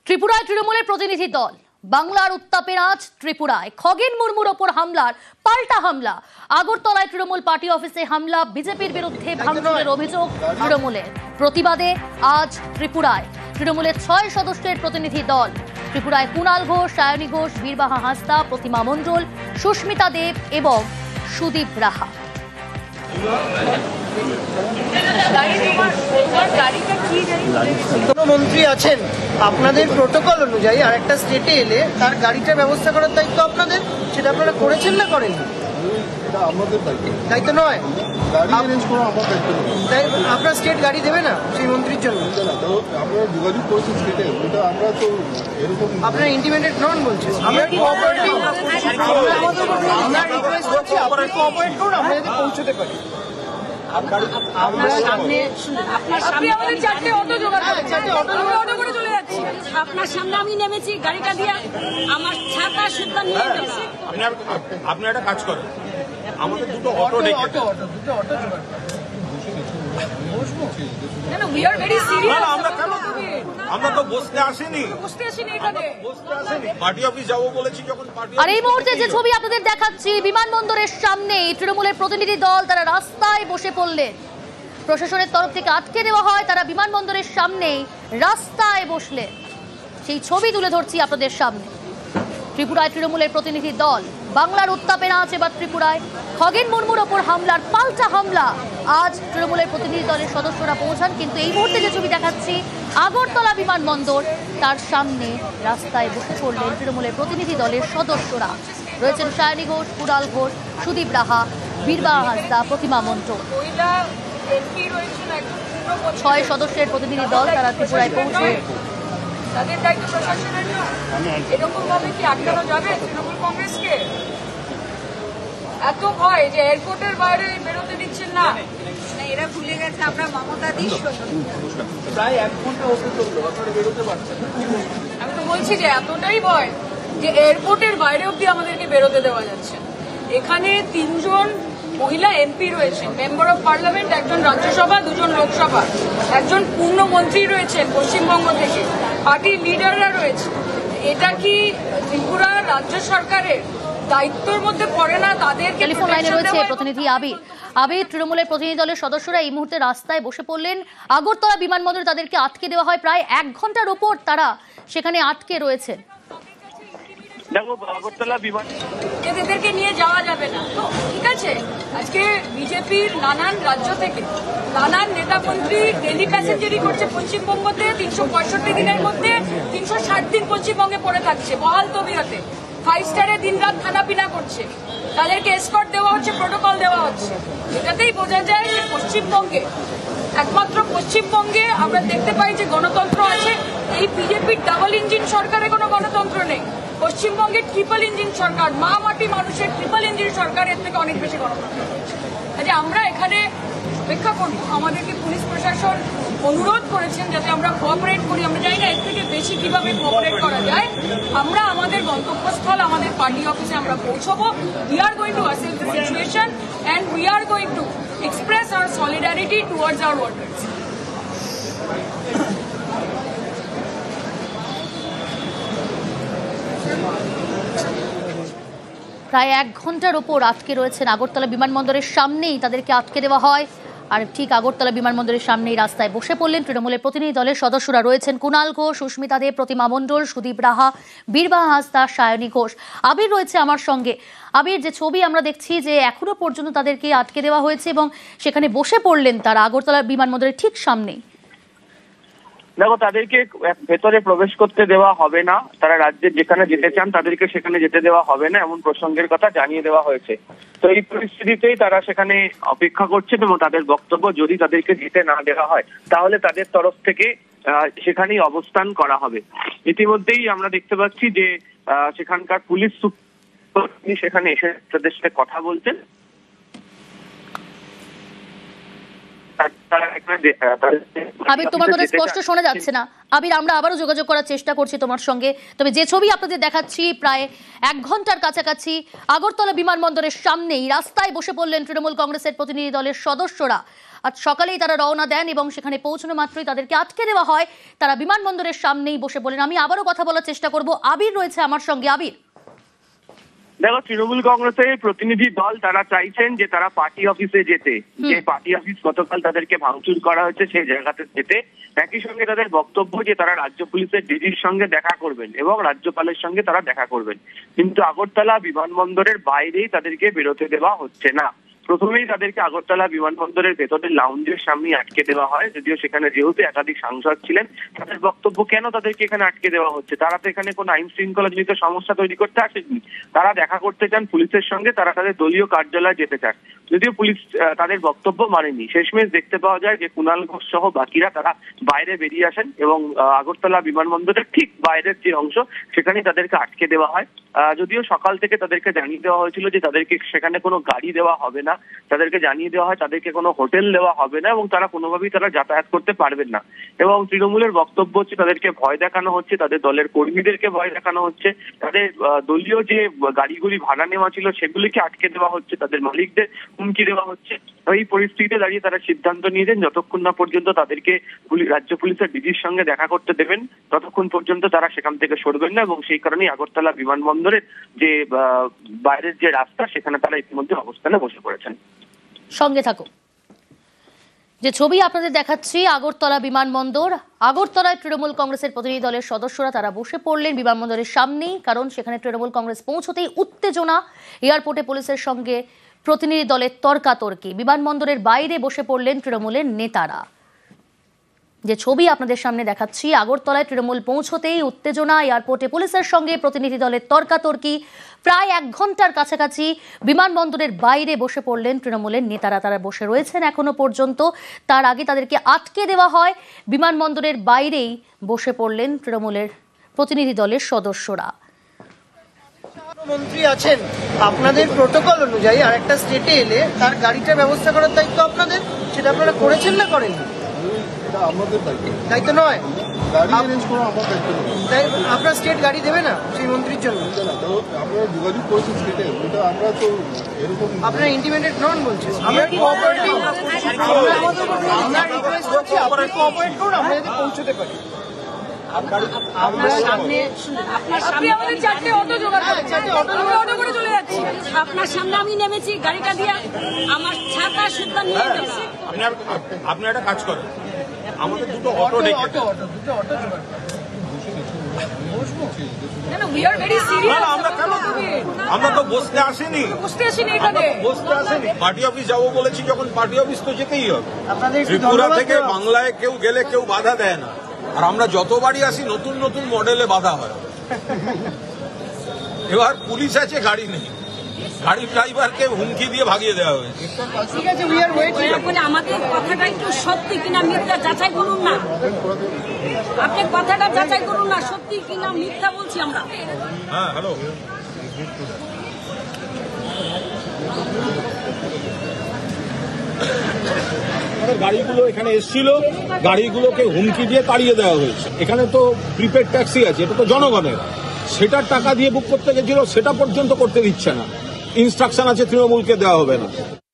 ত্রিপুরায় তৃণমূলের প্রতিনিধি দল বাংলার উত্তাপের আঁচ ত্রিপুরায় খগেন মুর্মুর ওপর হামলার পাল্টা হামলা। আগরতলায় তৃণমূল পার্টি অফিসে হামলা, বিজেপির বিরুদ্ধে ভাঙচুরের অভিযোগ তৃণমূলের। প্রতিবাদে আজ ত্রিপুরায় তৃণমূলের 6 সদস্যের প্রতিনিধি দল। ত্রিপুরায় কুণাল ঘোষ, সায়নী ঘোষ, বীরবাহা হাঁসদা, প্রতিমা মণ্ডল, সুস্মিতা দেব এবং সুদীপ রাহা। মন্ত্রী আছেন, আপনাদের প্রোটোকল অনুযায়ী আর একটা স্টেটে এলে তার গাড়িটার ব্যবস্থা করার দায়িত্ব আপনাদের, সেটা আপনারা করেছেন না করেন? দায়িত্ব নয়, আপনার স্টেট গাড়ি দেবে না সেই মন্ত্রীর জন্য? আপনারা ইন্টিমেটেড নন বলছেন। আমরা কোঅপারেট করুন, আমরা যদি পৌঁছতে পারি। আপনার সামনে আমি নেমেছি গাড়িটা দিয়ে, আমার ছাতা সুদ্ধা নিয়ে গেছি। আপনি একটা কাজ করেন, আমাদের দুটো অটো আমরা তো বসতে আসিনি, পার্টি অফিস যাবো বলেছি যখন। আর এই মুহূর্তে যে ছবি আপনাদের দেখাচ্ছি, বিমানবন্দরের সামনে তৃণমূলের প্রতিনিধি দল তারা রাস্তায় বসে পড়লেন। প্রশাসনের তরফ থেকে আটকে দেওয়া হয়, তারা বিমানবন্দরের সামনেই রাস্তায় বসলেন। সেই ছবি তুলে ধরছি আপনাদের সামনে। ত্রিপুরায় তৃণমূলের প্রতিনিধি দল বাংলার উত্তাপের আঁচ এবার ত্রিপুরায়। খগেন মুর্মুর ওপর হামলার পাল্টা হামলা। আজ তৃণমূলের প্রতিনিধি দলের সদস্যরা পৌঁছান, কিন্তু এই মুহূর্তে যে ছবি দেখাচ্ছি আগরতলা বিমানবন্দর, তার সামনে রাস্তায় বসে পড়লেন তৃণমূলের প্রতিনিধি দলের সদস্যরা। রয়েছেন সায়নী ঘোষ, কুণাল ঘোষ, সুদীপ রাহা, বীরবাহা হাঁসদা, প্রতিমা মণ্ডল। 6 সদস্যের প্রতিনিধি দল তারা ত্রিপুরায় পৌঁছে। তাদের দায়িত্ব প্রশাসনের না, এরকম ভাবে কি আটকানো যাবে তৃণমূল কংগ্রেসকে? এত ভয় যে এয়ারপোর্টের বাইরে বেরোতে দিচ্ছেন না, এরা ভুলে গেছে আমরা মমতা দিই। প্রায় 1 ঘন্টা বেরোতে পারছেন। আমি তো বলছি যে এতটাই ভয় যে এয়ারপোর্টের বাইরে অব্দি আমাদেরকে বেরোতে দেওয়া যাচ্ছে। এখানে 3 জন মহিলা এমপি রয়েছেন, মেম্বার অফ পার্লামেন্ট, 1 জন রাজ্যসভা, 2 জন লোকসভা, 1 জন পূর্ণমন্ত্রী রয়েছেন পশ্চিমবঙ্গ থেকে, পার্টির লিডাররা রয়েছে। এটা কি ত্রিপুরা রাজ্য সরকারের দায়িত্বের মধ্যে পড়ে না? তাদের টেলিফোন লাইনে রয়েছে প্রতিনিধি আবির। আবির, তৃণমূলের প্রতিনিধি দলের সদস্যরা এই মুহূর্তে রাস্তায় বসে পড়লেন। আগরতলা বিমানবন্দরে তাদেরকে আটকে দেওয়া হয়, প্রায় 1 ঘন্টার ওপর তারা সেখানে আটকে রয়েছে। এদেরকে নিয়ে যাওয়া যাবে না তো, ঠিক আছে। আজকে বিজেপির নানান রাজ্য থেকে নানান নেতামন্ত্রী ডেলি প্যাসেঞ্জারি করছে পশ্চিমবঙ্গতে। 365 দিনের মধ্যে 360 দিন পশ্চিমবঙ্গে পড়ে থাকছে বহাল তবিয়তে। 5 স্টারে দিন রাত খানাপিনা করছে, তাদেরকে এসকর্ট দেওয়া হচ্ছে, প্রোটোকল দেওয়া হচ্ছে। এটাতেই বোঝা যায় যে পশ্চিমবঙ্গে, একমাত্র পশ্চিমবঙ্গে আমরা দেখতে পাই যে গণতন্ত্র আছে। এই বিজেপির ডাবল ইঞ্জিন সরকারে কোনো গণতন্ত্র নেই। পশ্চিমবঙ্গের ট্রিপল ইঞ্জিন সরকার, মা মাটি মানুষের ট্রিপল ইঞ্জিন সরকারের থেকে অনেক বেশি গণতন্ত্র। কাজে আমরা এখানে অপেক্ষা করবো। আমাদেরকে পুলিশ প্রশাসন অনুরোধ করেছেন যাতে আমরা কোঅপারেট করি। আমরা জানি না এর থেকে বেশি কিভাবে কোঅপারেট করা যায়। আমরা আমাদের গন্তব্যস্থল, আমাদের পার্টি অফিসে আমরা পৌঁছবো। We are going to assess the situation and we are going to express our solidarity towards our workers. প্রায় 1 ঘন্টার ওপর আটকে রয়েছেন আগরতলা বিমানবন্দরের সামনেই, তাদেরকে আটকে দেওয়া হয়। আর ঠিক আগরতলা বিমানবন্দরের সামনেই রাস্তায় বসে পড়লেন তৃণমূলের প্রতিনিধি দলের সদস্যরা। রয়েছেন কুণাল ঘোষ, সুস্মিতা দেব, প্রতিমা মণ্ডল, সুদীপ রাহা, বীরবাহা হাঁসদা, সায়নী ঘোষ। আবির রয়েছে আমার সঙ্গে। আবির, যে ছবি আমরা দেখছি যে এখনো পর্যন্ত তাদেরকে আটকে দেওয়া হয়েছে এবং সেখানে বসে পড়লেন তারা আগরতলা বিমানবন্দরের ঠিক সামনেই। দেখো, তাদেরকে ভেতরে প্রবেশ করতে দেওয়া হবে না। তারা রাজ্যের যেখানে যেতে চান তাদেরকে সেখানে যেতে দেওয়া হবে না, এমন প্রসঙ্গের কথা জানিয়ে দেওয়া হয়েছে। তো এই পরিস্থিতিতেই তারা সেখানে অপেক্ষা করছেন এবং তাদের বক্তব্য, যদি তাদেরকে যেতে না দেওয়া হয় তাহলে তাদের তরফ থেকে সেখানেই অবস্থান করা হবে। ইতিমধ্যেই আমরা দেখতে পাচ্ছি যে সেখানকার পুলিশ সুপার সেখানে এসে তাদের সাথে কথা বলছেন। আবির, তোমার কথা স্পষ্ট শোনা যাচ্ছে না। আবির, আমরা আবারও যোগাযোগ করার চেষ্টা করছি তোমার সঙ্গে। তবে যে ছবি আপনাদের দেখাচ্ছি, প্রায় 1 ঘন্টার কাছাকাছি আগরতলা বিমানবন্দরের সামনেই রাস্তায় বসে পড়লেন তৃণমূল কংগ্রেসের প্রতিনিধি দলের সদস্যরা। আজ সকালেই তারা রওনা দেন এবং সেখানে পৌঁছানো মাত্রই তাদেরকে আটকে দেওয়া হয়। তারা বিমানবন্দরের সামনেই বসে পড়েন। আমি আবারও কথা বলার চেষ্টা করব। আবির রয়েছে আমার সঙ্গে। আবির, দেখো, তৃণমূল কংগ্রেসের প্রতিনিধি দল তারা চাইছেন যে তারা পার্টি অফিসে যেতে, যে পার্টি অফিস গতকাল তাদেরকে ভাঙচুর করা হয়েছে সেই জায়গাতে যেতে। একই সঙ্গে তাদের বক্তব্য যে তারা রাজ্য পুলিশের ডিজির সঙ্গে দেখা করবেন এবং রাজ্যপালের সঙ্গে তারা দেখা করবেন, কিন্তু আগরতলা বিমানবন্দরের বাইরেই তাদেরকে বেরোতে দেওয়া হচ্ছে না। প্রথমেই তাদেরকে আগরতলা বিমানবন্দরের ভেতরের লাউঞ্জের সামনে আটকে দেওয়া হয়, যদিও সেখানে যেহেতু একাধিক সাংসদ ছিলেন তাদের বক্তব্য কেন তাদেরকে এখানে আটকে দেওয়া হচ্ছে, তারা তো এখানে কোনো আইন শৃঙ্খলা জনিত সমস্যা তৈরি করতে আসেনি। তারা দেখা করতে চান পুলিশের সঙ্গে, তারা তাদের দলীয় কার্যালয়ে যেতে চান, যদিও পুলিশ তাদের বক্তব্য মানেনি। শেষমেশ দেখতে পাওয়া যায় যে কুণাল ঘোষ সহ বাকিরা তারা বাইরে বেরিয়ে আসেন এবং আগরতলা বিমানবন্দরের ঠিক বাইরের যে অংশ সেখানে তাদেরকে আটকে দেওয়া হয়। যদিও সকাল থেকে তাদেরকে জানিয়ে দেওয়া হয়েছিল যে তাদেরকে সেখানে কোনো গাড়ি দেওয়া হবে না, তাদেরকে জানিয়ে দেওয়া হয় তাদেরকে কোনো হোটেল দেওয়া হবে না এবং তারা কোনোভাবেই তারা যাতায়াত করতে পারবেন না। এবং তৃণমূলের বক্তব্য হচ্ছে তাদেরকে ভয় দেখানো হচ্ছে, তাদের দলের কর্মীদেরকে ভয় দেখানো হচ্ছে, তাদের দলীয় যে গাড়িগুলি ভাড়া নেওয়া ছিল সেগুলিকে আটকে দেওয়া হচ্ছে, তাদের মালিকদের হুমকি দেওয়া হচ্ছে। এই পরিস্থিতিতে দাঁড়িয়ে তারা সিদ্ধান্ত নিয়েছেন যতক্ষণ না পর্যন্ত তাদেরকে রাজ্য পুলিশের ডিজির সঙ্গে দেখা করতে দেবেন ততক্ষণ পর্যন্ত তারা সেখান থেকে সরবেন না এবং সেই কারণেই আগরতলা বিমানবন্দরের যে বাইরের যে রাস্তা সেখানে তারা ইতিমধ্যে অবস্থানে বসে পড়েছেন। সঙ্গে থাকো। যে ছবি আপনাদের দেখাচ্ছি আগরতলা বিমানবন্দর, আগরতলায় তৃণমূল কংগ্রেসের প্রতিনিধি দলের সদস্যরা তারা বসে পড়লেন বিমানবন্দরের সামনেই, কারণ সেখানে তৃণমূল কংগ্রেস পৌঁছতেই উত্তেজনা। এয়ারপোর্টে পুলিশের সঙ্গে প্রতিনিধি দলের তর্কাতর্কি। বিমানবন্দরের বাইরে বসে পড়লেন তৃণমূলের নেতারা। যে ছবি আপনাদের সামনে দেখাচ্ছি, আগরতলায় তৃণমূল পৌঁছতেই উত্তেজনা, এয়ারপোর্টে পুলিশের সঙ্গে প্রতিনিধি দলের তর্কাতর্কি। প্রায় 1 ঘন্টার কাছাকাছি বিমানবন্দরের বাইরে বসে পড়লেন তৃণমূলের নেতারা। তারা বসে রয়েছেন এখনো পর্যন্ত। তার আগে তাদেরকে আটকে দেওয়া হয়। বিমানবন্দরের বাইরেই বসে পড়লেন তৃণমূলের প্রতিনিধি দলের সদস্যরা। মন্ত্রী আছেন, আপনাদের প্রোটোকল অনুযায়ী আর একটা স্টেটে এলে তার গাড়িটার ব্যবস্থা করার দায়িত্ব আপনাদের, সেটা আপনারা করেছেন না করেননি? আমাদের দায়িত্ব নয়, গাড়ি অ্যারেঞ্জ করা আমার দায়িত্ব নয়। আপনার স্টেট গাড়ি দেবে না সেই মন্ত্রীর জন্য? আমরা যোগাযোগ করেছি স্টেটে, ওটা আমরা তো এরকম আপনারা ইন্টিমেটেড নন বলছেন। আমরা কোঅপারেটিভ, আমরা রিকোয়েস্ট করছি আপনি কোঅপারেট করুন, আমরা যদি পৌঁছতে পারি। আপনার সামনে আপনি আমাদের 4টে অটো জোগাড় করেন, 4টে অটো করে চলে যাচ্ছি। আপনার সামনে আমি নেমেছি গাড়িটা দিয়ে, আমার ছাতা সুদ্ধা নিয়ে গেছি। আপনি একটা কাজ করেন, আমাদের দুটো অটো ডেকে দুটো অটো জোগাড় না, we are very serious. আমরা তো বসতে আসিনি, বুঝতে আসিনি এখানে। বসতে আসেনি। পার্টি অফিস যাবো বলেছি যখন, পার্টি অফিস তো যেতেই হবে। আপনাদের ত্রিপুরা থেকে বাংলায় কেউ গেলে কেউ বাধা দেয় না, আর আমরা যতবারই আসি নতুন নতুন মডেলে বাধা হয়। এবার পুলিশ আছে, গাড়ি নেই, গাড়ির ড্রাইভারকে হুমকি দিয়ে ভাগিয়ে দেওয়া হয়েছে। ঠিক আছে, উই আর ওয়েটিং। আমাদের কথাটা একটু সত্যি কিনা মিথ্যা যাচাই করুন না, আপনি কথাটা যাচাই করুন না, সত্যি কিনা মিথ্যা বলছি আমরা। হ্যাঁ, হ্যালো, গাড়িগুলো এখানে এসেছিল, গাড়িগুলোকে হুমকি দিয়ে তাড়িয়ে দেওয়া হয়েছে। এখানে তো প্রিপেড ট্যাক্সি আছে, এটা তো জনগণের, সেটার টাকা দিয়ে বুক করতে গেছিল, সেটা পর্যন্ত করতে দিচ্ছে না। ইনস্ট্রাকশন আছে তৃণমূলকে দেওয়া হবে না।